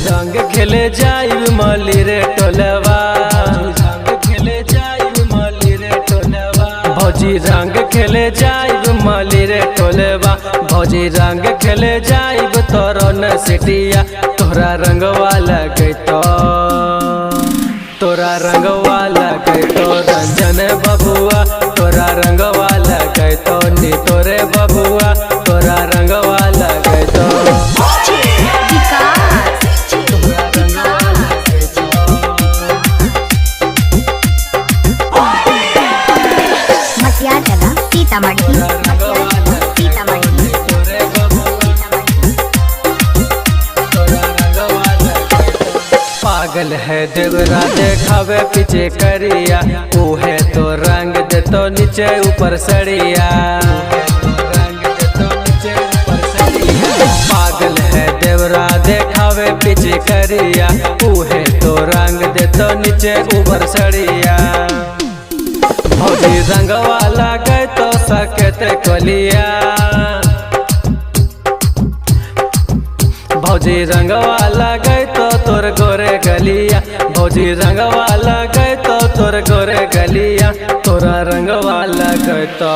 रंग खेले जाइब मली रे टोलवा, खेले जाइब मली रे टोलवा। भौजी रंग खेले जाइब मली रे टोलवा, भौजी रंग खेले जाइब तोरो न सिटिया। तोरा रंगवा लगे तो, तोरा रंगवा लगे तो रंजन बबुआ, तोरा रंगवा लगे तो नी तोरे बबुआ, तोरा रंगवा लगे तो पागल है देवरा देखावे पीछे करिया, वो है तो रंग दे तो नीचे ऊपर सड़िया। पागल है देवरा देखावे पीछे करिया, वो है तो रंग दे तो नीचे ऊपर सड़िया। भौजी रंगवा लगे तो सकते कोलिया, भौजी रंगवा लगे तो तोर गोरे गलिया, भौजी रंगवा लगे तो तोर गोरे गलिया। तोरा रंगवा लगे तो,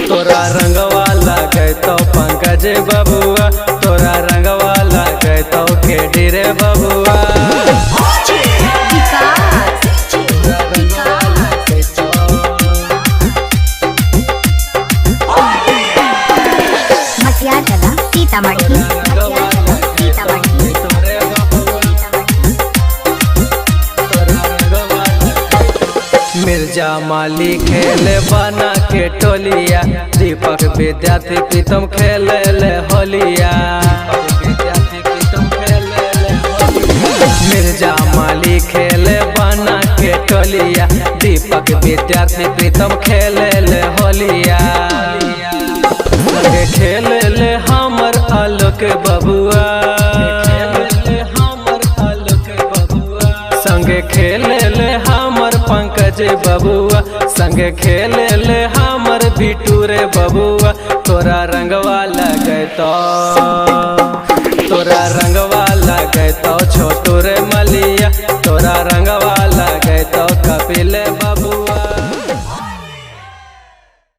तोरा रंगवा लगे तो पंकज बबुआ, तोरा रंगवा लगे तो केडी रे बबुआ। मिर्जा माली खेले बना के टोलिया, दीपक विद्यार्थी प्रीतम खेले ले होलिया। मिर्जा माली खेले बना के टोलिया, दीपक विद्यार्थी प्रीतम खेले ले होलिया। संगे खेले ले हमर आलोक बबुआ, संगे खेले ले हमर पंकज बबुआ, संगे खेले ले हमर बिटू रे बबुआ। तोरा रंगवा लगे तो, तोरा रंगवा लगे तो छोटू रे मलिया, तोरा रंगवा लगे तो कपिल बबुआ।